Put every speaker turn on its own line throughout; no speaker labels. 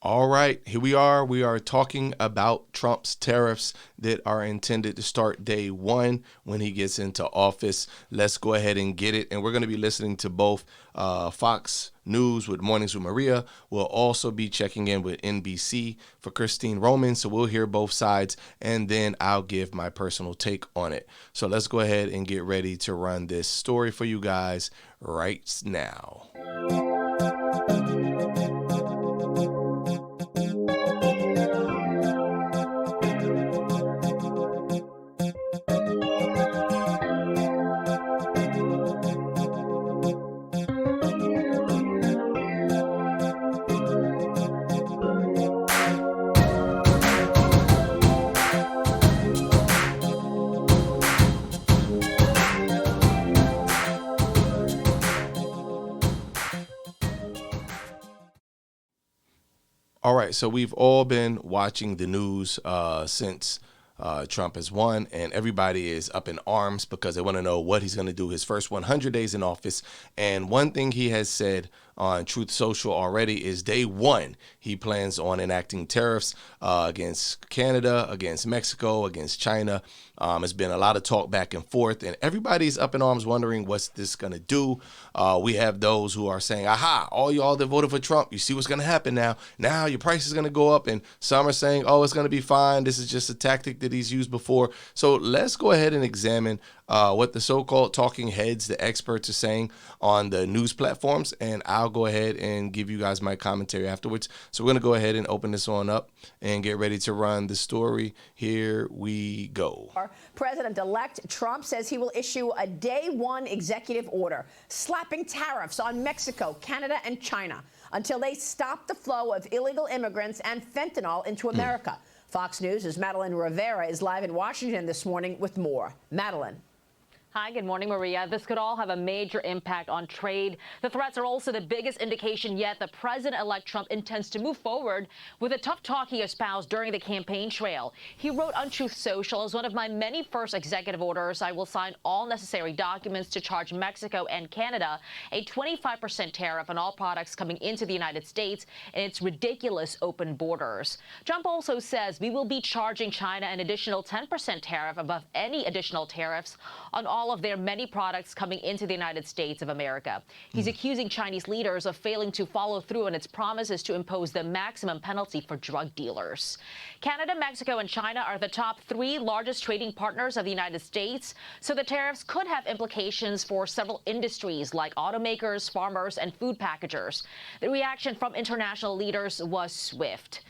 All right, here we are. We are talking about Trump's tariffs that are intended to start day one when he gets into office. Let's go ahead and get it. And we're going to be listening to both Fox News with Mornings with Maria. We'll also be checking in with NBC for Christine Roman. So we'll hear both sides, and then I'll give my personal take on it. So let's go ahead and get ready to run this story for you guys right now. All right, so we've all been watching the news since Trump has won, and everybody is up in arms because they want to know what he's going to do his first 100 days in office. And one thing he has said on Truth Social already is day one, he plans on enacting tariffs against Canada, against Mexico, against China. There's been a lot of talk back and forth, and everybody's up in arms wondering what's this going to do. We have those who are saying, aha, all y'all that voted for Trump, you see what's going to happen now. Now your price is going to go up, and some are saying, oh, it's going to be fine. This is just a tactic that he's used before. So let's go ahead and examine what the so-called talking heads, the experts, are saying on the news platforms, and I'll go ahead and give you guys my commentary afterwards. So we're going to go ahead and open this on up and get ready to run the story. Here we go.
President-elect Trump says he will issue a day one executive order slapping tariffs on Mexico, Canada, and China until they stop the flow of illegal immigrants and fentanyl into America. Fox News' Madeline Rivera is live in Washington this morning with more. Madeline.
Hi, good morning, Maria. This could all have a major impact on trade. The threats are also the biggest indication yet that President-elect Trump intends to move forward with a tough talk he espoused during the campaign trail. He wrote on Truth Social, as one of my many first executive orders, I will sign all necessary documents to charge Mexico and Canada a 25% tariff on all products coming into the United States and its ridiculous open borders. Trump also says we will be charging China an additional 10% tariff above any additional tariffs on all of their many products coming into the United States of America. He's accusing Chinese leaders of failing to follow through on its promises to impose the maximum penalty for drug dealers. Canada, Mexico, and China are the top three largest trading partners of the United States, so the tariffs could have implications for several industries like automakers, farmers, and food packagers. The reaction from international leaders was swift.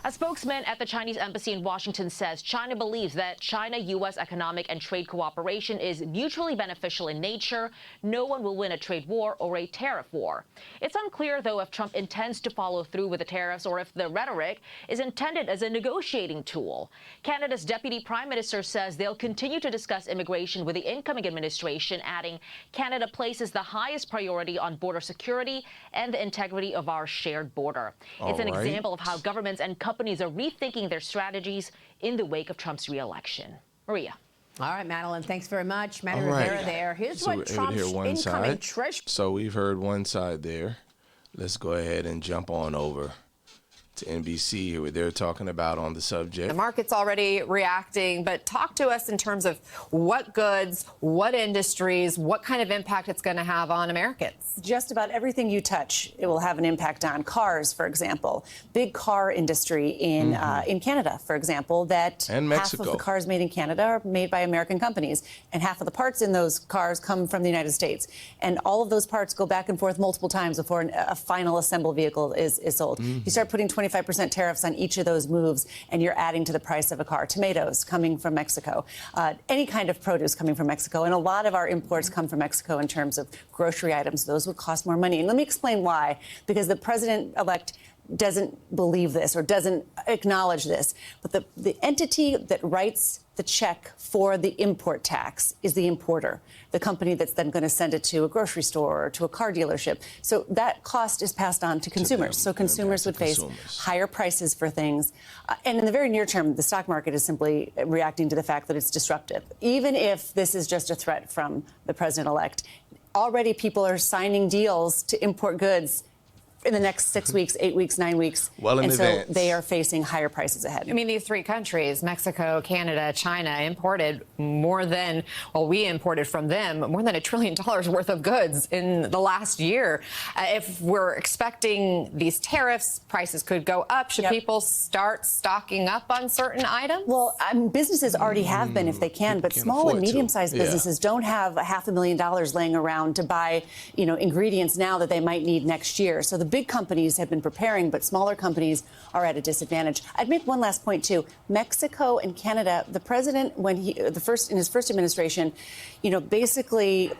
A spokesman at the Chinese embassy in Washington says China believes that China-U.S. economic and trade cooperation is mutually beneficial in nature. No one will win a trade war or a tariff war. It's unclear, though, if Trump intends to follow through with the tariffs or if the rhetoric is intended as a negotiating tool. Canada's deputy prime minister says they'll continue to discuss immigration with the incoming administration, adding Canada places the highest priority on border security and the integrity of our shared border. It's an example of how governments and companies are rethinking their strategies in the wake of Trump's re-election. Maria.
All right, Madeline, thanks very much. Madeline Rivera there. Here's so what Trump's incoming treasury.
So we've heard one side there. Let's go ahead and jump on over to NBC, who they're talking about on the subject.
The market's already reacting, but talk to us in terms of what goods, what industries, what kind of impact it's going to have on Americans.
Just about everything you touch, it will have an impact on. Cars, for example, big car industry in Canada, for example, that
and Mexico.
Half of the cars made in Canada are made by American companies, and half of the parts in those cars come from the United States. And all of those parts go back and forth multiple times before a final assembled vehicle is sold. You start putting 25% tariffs on each of those moves, and you're adding to the price of a car. Tomatoes coming from Mexico, any kind of produce coming from Mexico, and a lot of our imports come from Mexico in terms of grocery items. Those would cost more money. And let me explain why, because the president-elect doesn't believe this or doesn't acknowledge this. But the entity that writes the check for the import tax is the importer, the company that's then going to send it to a grocery store or to a car dealership. So that cost is passed on to consumers. So consumers would face higher prices for things. And in the very near term, the stock market is simply reacting to the fact that it's disruptive. Even if this is just a threat from the president-elect, already people are signing deals to import goods in the next 6 weeks, 8 weeks, 9 weeks.
Well in
and
advance.
So they are facing higher prices ahead.
I mean, these three countries, Mexico, Canada, China, imported more than, well, we imported from them more than $1 trillion worth of goods in the last year. If we're expecting these tariffs, prices could go up. Should people start stocking up on certain items?
Well, businesses already have been if they can, but small and medium-sized businesses don't have $500,000 laying around to buy, ingredients now that they might need next year. So the big companies have been preparing, but smaller companies are at a disadvantage. I'd make one last point too. Mexico and Canada, the president, in his first administration, basically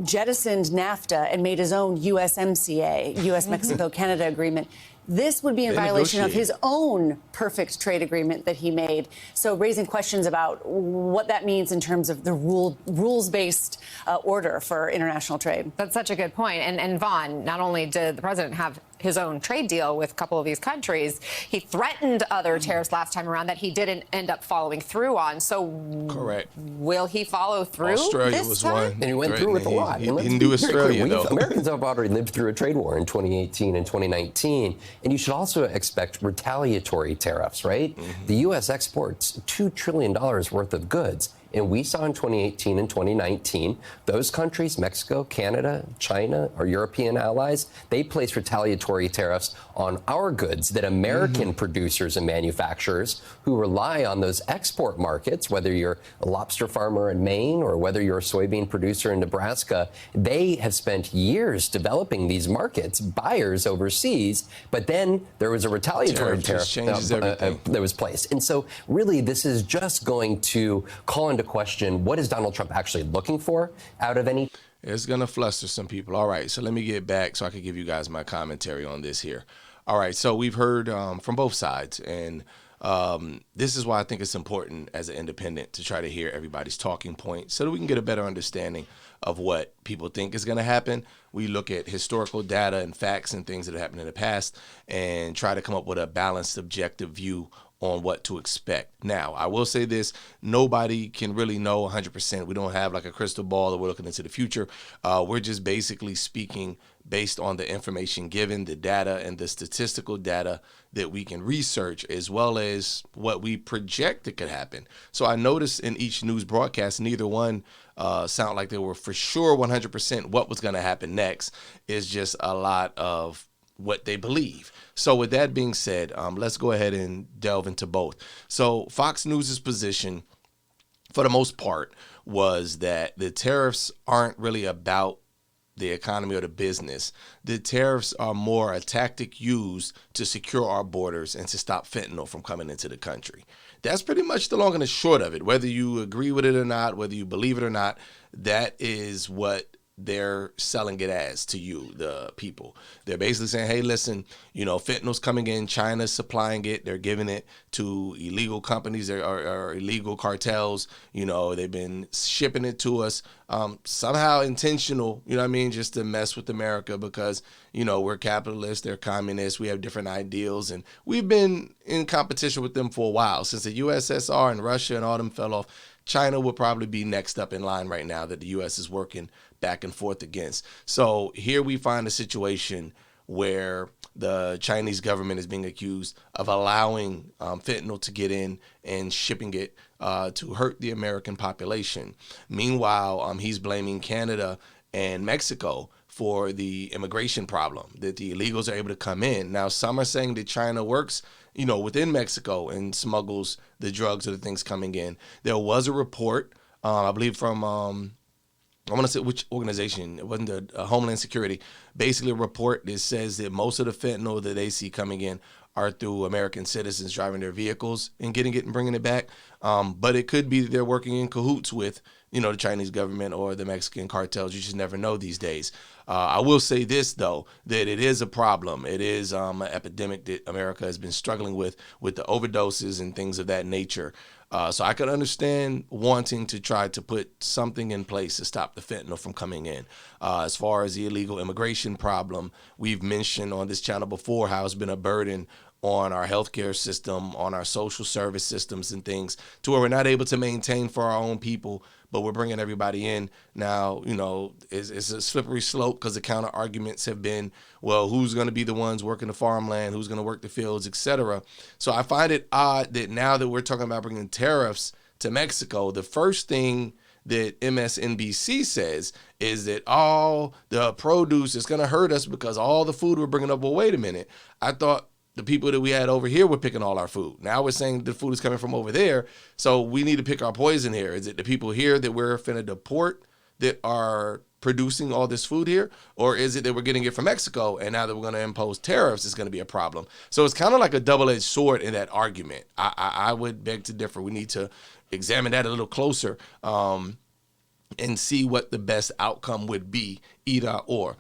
jettisoned NAFTA and made his own USMCA, U.S.-Mexico-Canada agreement. This would be in violation of his own perfect trade agreement that he made. So raising questions about what that means in terms of the rules-based order for international trade.
That's such a good point. And Vaughn, not only did the president have his own trade deal with a couple of these countries, he threatened other tariffs last time around that he didn't end up following through on. So
correct.
Will he follow through?
Australia
this
was
time?
one.
And he went through with a lot.
He didn't do Australia, though.
Americans have already lived through a trade war in 2018 and 2019. And you should also expect retaliatory tariffs, right? The U.S. exports $2 trillion worth of goods. And we saw in 2018 and 2019, those countries, Mexico, Canada, China, our European allies, they placed retaliatory tariffs on our goods that American producers and manufacturers who rely on those export markets, whether you're a lobster farmer in Maine or whether you're a soybean producer in Nebraska, they have spent years developing these markets, buyers overseas, but then there was a retaliatory tariff that was placed. And so really this is just going to call into question what is Donald Trump actually looking for out of any.
It's going to fluster some people. All right, so let me get back so I can give you guys my commentary on this here. All right, so we've heard from both sides, and this is why I think it's important as an independent to try to hear everybody's talking points so that we can get a better understanding of what people think is going to happen. We look at historical data and facts and things that have happened in the past and try to come up with a balanced, objective view on what to expect. Now, I will say this, nobody can really know 100%. We don't have like a crystal ball that we're looking into the future. We're just basically speaking based on the information given, the data and the statistical data that we can research, as well as what we project that could happen. So I noticed in each news broadcast, neither one sound like they were for sure 100% what was going to happen next. It's just a lot of what they believe. So with that being said, let's go ahead and delve into both. So Fox News' position, for the most part, was that the tariffs aren't really about the economy or the business. The tariffs are more a tactic used to secure our borders and to stop fentanyl from coming into the country. That's pretty much the long and the short of it. Whether you agree with it or not, whether you believe it or not, that is what they're selling it as to you, the people. They're basically saying, hey, listen, fentanyl's coming in, China's supplying it, they're giving it to illegal companies or illegal cartels, they've been shipping it to us, somehow intentional, just to mess with America because, we're capitalists, they're communists, we have different ideals, and we've been in competition with them for a while. Since the USSR and Russia and all them fell off, China will probably be next up in line right now that the U.S. is working back and forth against. So here we find a situation where the Chinese government is being accused of allowing fentanyl to get in and shipping it to hurt the American population. Meanwhile, he's blaming Canada and Mexico for the immigration problem, that the illegals are able to come in. Now, some are saying that China works within Mexico and smuggles the drugs or the things coming in. There was a report, I believe from, I want to say which organization, it wasn't the Homeland Security, basically a report that says that most of the fentanyl that they see coming in are through American citizens driving their vehicles and getting it and bringing it back. But it could be that they're working in cahoots with, the Chinese government or the Mexican cartels. You just never know these days. I will say this, though, that it is a problem. It is an epidemic that America has been struggling with the overdoses and things of that nature. So I could understand wanting to try to put something in place to stop the fentanyl from coming in. As far as the illegal immigration problem, we've mentioned on this channel before how it's been a burden on our healthcare system, on our social service systems and things, to where we're not able to maintain for our own people, but we're bringing everybody in. Now, it's a slippery slope because the counter arguments have been, well, who's going to be the ones working the farmland, who's going to work the fields, etc. So I find it odd that now that we're talking about bringing tariffs to Mexico, the first thing that MSNBC says is that all the produce is going to hurt us because all the food we're bringing up. Well, wait a minute. I thought the people that we had over here were picking all our food. Now we're saying the food is coming from over there. So we need to pick our poison here. Is it the people here that we're finna deport that are producing all this food here? Or is it that we're getting it from Mexico and now that we're going to impose tariffs, it's going to be a problem? So it's kind of like a double-edged sword in that argument. I would beg to differ. We need to examine that a little closer and see what the best outcome would be, either or.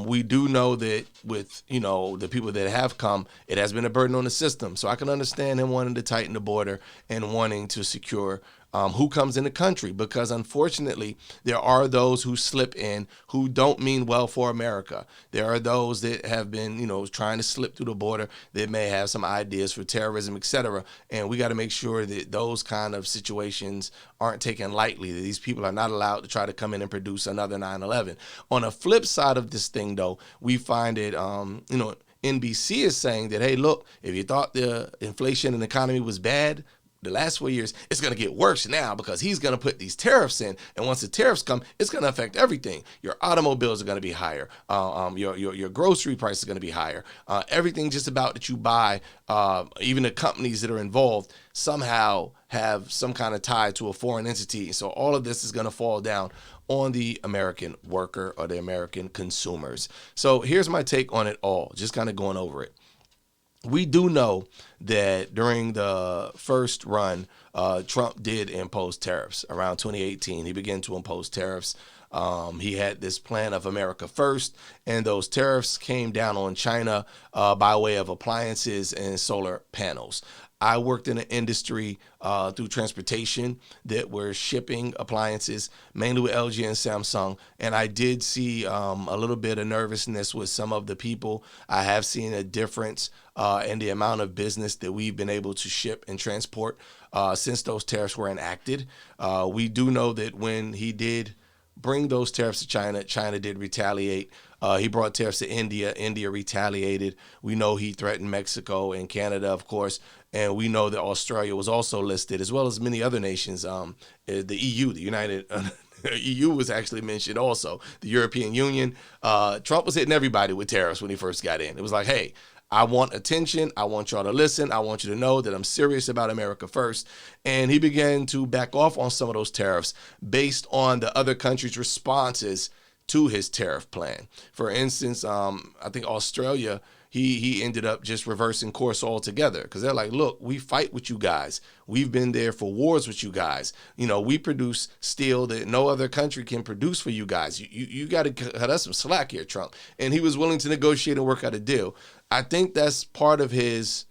We do know that with, the people that have come, it has been a burden on the system. So I can understand him wanting to tighten the border and wanting to secure who comes in the country, because unfortunately there are those who slip in who don't mean well for America. There are those that have been, trying to slip through the border that may have some ideas for terrorism, etc. And we got to make sure that those kind of situations aren't taken lightly, that these people are not allowed to try to come in and produce another 9/11. On a flip side of this thing, though, we find it, NBC is saying that, hey, look, if you thought the inflation and the economy was bad the last 4 years, it's going to get worse now because he's going to put these tariffs in. And once the tariffs come, it's going to affect everything. Your automobiles are going to be higher. Your grocery price is going to be higher. Everything just about that you buy, even the companies that are involved, somehow have some kind of tie to a foreign entity. So all of this is going to fall down on the American worker or the American consumers. So here's my take on it all, just kind of going over it. We do know that during the first run, Trump did impose tariffs. Around 2018, he began to impose tariffs. He had this plan of America first, and those tariffs came down on China by way of appliances and solar panels. I worked in an industry through transportation that were shipping appliances, mainly with LG and Samsung. And I did see a little bit of nervousness with some of the people. I have seen a difference in the amount of business that we've been able to ship and transport since those tariffs were enacted. We do know that when he did bring those tariffs to China, China did retaliate. He brought tariffs to India. India retaliated. We know he threatened Mexico and Canada, of course. And we know that Australia was also listed, as well as many other nations. The EU, the United EU was actually mentioned also. The European Union. Trump was hitting everybody with tariffs when he first got in. It was like, hey, I want attention. I want y'all to listen. I want you to know that I'm serious about America first. And he began to back off on some of those tariffs based on the other countries' responses to his tariff plan. For instance, I think Australia, he ended up just reversing course altogether because they're like, look, we fight with you guys. We've been there for wars with you guys. We produce steel that no other country can produce for you guys. You got to cut us some slack here, Trump. And he was willing to negotiate and work out a deal. I think that's part of his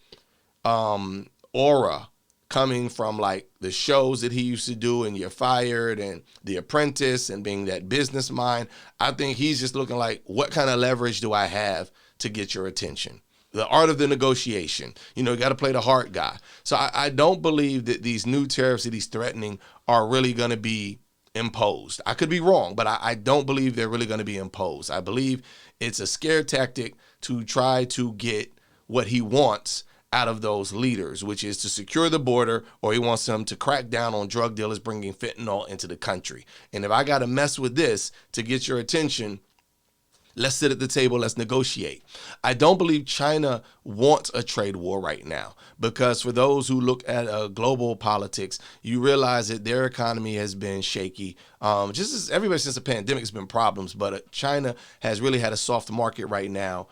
aura coming from like the shows that he used to do and You're Fired and The Apprentice and being that business mind. I think he's just looking like, what kind of leverage do I have to get your attention? The art of the negotiation. You got to play the hard guy. So I don't believe that these new tariffs that he's threatening are really going to be imposed. I could be wrong, but I don't believe they're really going to be imposed. I believe it's a scare tactic to try to get what he wants out of those leaders, which is to secure the border, or he wants them to crack down on drug dealers bringing fentanyl into the country. And if I got to mess with this to get your attention, let's sit at the table. Let's negotiate. I don't believe China wants a trade war right now, because for those who look at global politics, you realize that their economy has been shaky. Just as everybody since the pandemic has been problems, but China has really had a soft market right now.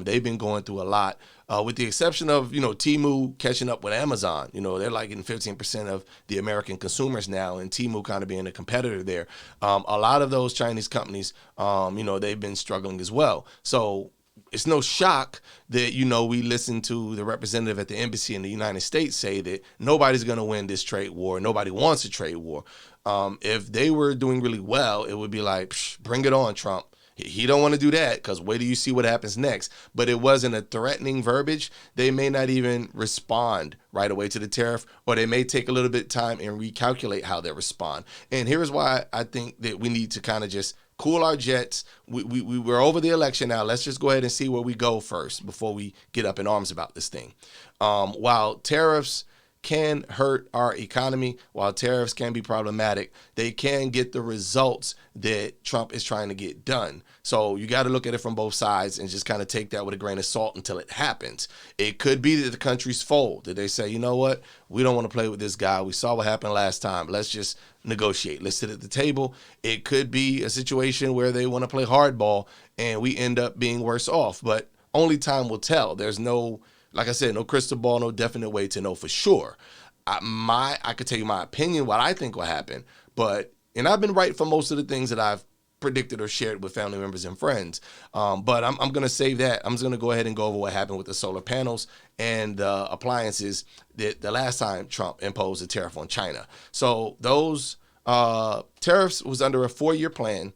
They've been going through a lot. With the exception of, Temu catching up with Amazon. They're like getting 15% of the American consumers now, and Temu kind of being a competitor there. A lot of those Chinese companies, they've been struggling as well. So it's no shock that, we listen to the representative at the embassy in the United States say that nobody's going to win this trade war. Nobody wants a trade war. If they were doing really well, it would be like, bring it on, Trump. He don't want to do that because wait till you see what happens next. But it wasn't a threatening verbiage. They may not even respond right away to the tariff, or they may take a little bit of time and recalculate how they respond. And here's why I think that we need to kind of just cool our jets. We're over the election now. Let's just go ahead and see where we go first before we get up in arms about this thing. While tariffs can hurt our economy, while tariffs can be problematic, they can get the results that Trump is trying to get done. So you got to look at it from both sides and just kind of take that with a grain of salt until it happens. It could be that the country's fold, that they say, you know what, we don't want to play with this guy. We saw what happened last time. Let's just negotiate. Let's sit at the table. It could be a situation where they want to play hardball and we end up being worse off, but only time will tell. There's no, like I said, no crystal ball, no definite way to know for sure. I could tell you my opinion, what I think will happen, and I've been right for most of the things that I've predicted or shared with family members and friends. But I'm going to save that. I'm just going to go ahead and go over what happened with the solar panels and the appliances that the last time Trump imposed a tariff on China. So those tariffs was under a 4-year plan.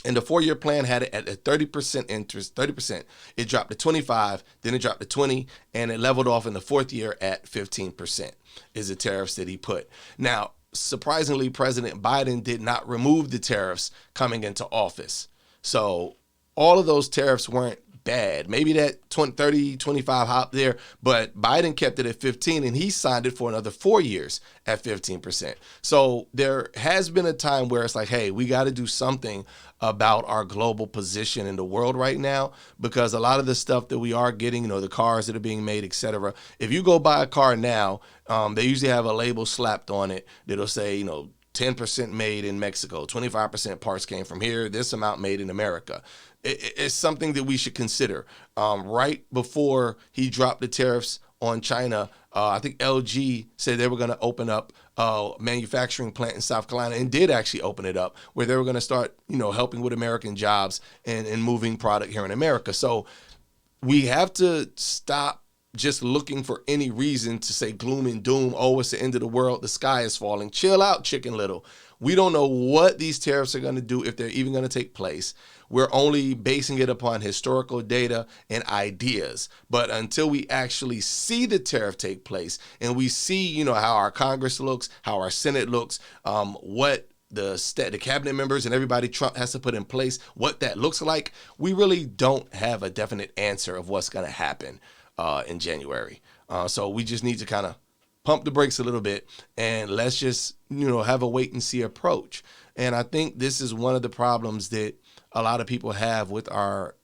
And the 4-year plan had it at a 30% interest, 30%. It dropped to 25, then it dropped to 20, and it leveled off in the 4th year at 15% is the tariffs that he put. Now, surprisingly, President Biden did not remove the tariffs coming into office. So all of those tariffs weren't bad. Maybe that 20, 30, 25 hop there, but Biden kept it at 15 and he signed it for another 4 years at 15%. So there has been a time where it's like, hey, we got to do something about our global position in the world right now, because a lot of the stuff that we are getting, you know, the cars that are being made, etc. If you go buy a car now, they usually have a label slapped on it that'll say, you know, 10% made in Mexico, 25% parts came from here, this amount made in America. It's something that we should consider. Right before he dropped the tariffs on China, I think LG said they were going to open up a manufacturing plant in South Carolina, and did actually open it up, where they were going to start, you know, helping with American jobs and moving product here in America. So we have to stop just looking for any reason to say gloom and doom. Oh, it's the end of the world. The sky is falling. Chill out, Chicken Little. We don't know what these tariffs are going to do, if they're even going to take place. We're only basing it upon historical data and ideas. But until we actually see the tariff take place and we see, you know, how our Congress looks, how our Senate looks, what the cabinet members and everybody Trump has to put in place, what that looks like, we really don't have a definite answer of what's going to happen in January. So we just need to kind of pump the brakes a little bit and let's just, you know, have a wait and see approach. And I think this is one of the problems that a lot of people have with our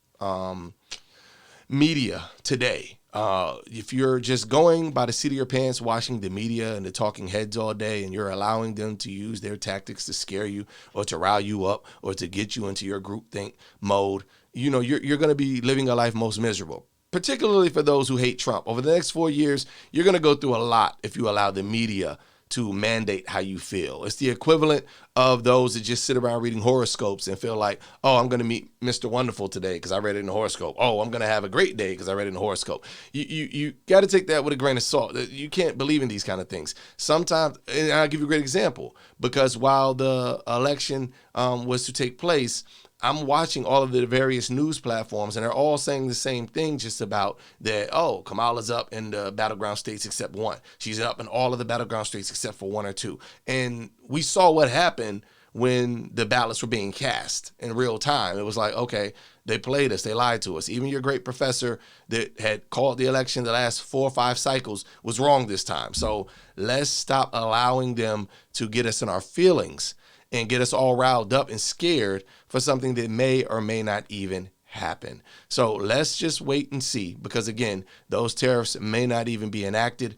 media today. If you're just going by the seat of your pants, watching the media and the talking heads all day, and you're allowing them to use their tactics to scare you or to rile you up or to get you into your groupthink mode, you know, you're going to be living a life most miserable. Particularly for those who hate Trump. Over the next 4 years, you're going to go through a lot if you allow the media to mandate how you feel. It's the equivalent of those that just sit around reading horoscopes and feel like, oh, I'm going to meet Mr. Wonderful today because I read it in the horoscope. Oh, I'm going to have a great day because I read it in the horoscope. You got to take that with a grain of salt. You can't believe in these kind of things. Sometimes, and I'll give you a great example, because while the election was to take place, I'm watching all of the various news platforms, and they're all saying the same thing, just about that, oh, Kamala's up in the battleground states except one. She's up in all of the battleground states except for 1 or 2. And we saw what happened when the ballots were being cast in real time. It was like, okay, they played us. They lied to us. Even your great professor that had called the election the last 4 or 5 cycles was wrong this time. So let's stop allowing them to get us in our feelings and get us all riled up and scared for something that may or may not even happen. So let's just wait and see, because again, those tariffs may not even be enacted.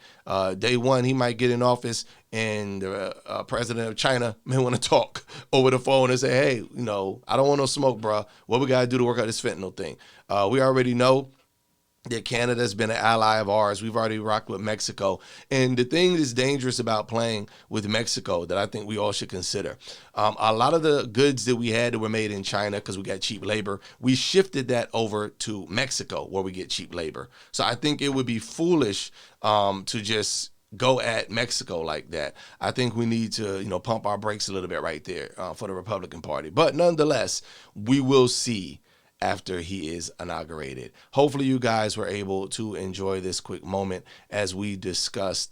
Day one, he might get in office and the president of China may want to talk over the phone and say, hey, you know, I don't want no smoke, bro. What we got to do to work out this fentanyl thing? We already know that Canada has been an ally of ours. We've already rocked with Mexico. And the thing that's dangerous about playing with Mexico that I think we all should consider, a lot of the goods that we had that were made in China because we got cheap labor, we shifted that over to Mexico where we get cheap labor. So I think it would be foolish to just go at Mexico like that. I think we need to, pump our brakes a little bit right there for the Republican Party. But nonetheless, we will see after he is inaugurated. Hopefully you guys were able to enjoy this quick moment as we discussed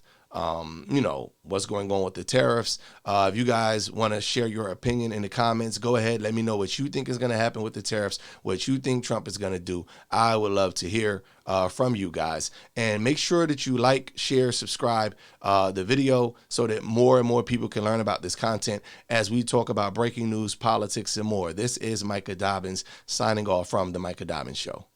what's going on with the tariffs. If you guys want to share your opinion in the comments, go ahead. Let me know what you think is going to happen with the tariffs, what you think Trump is going to do. I would love to hear from you guys. And make sure that you like, share, subscribe the video so that more and more people can learn about this content as we talk about breaking news, politics, and more. This is Micah Dobbins signing off from The Micah Dobbins Show.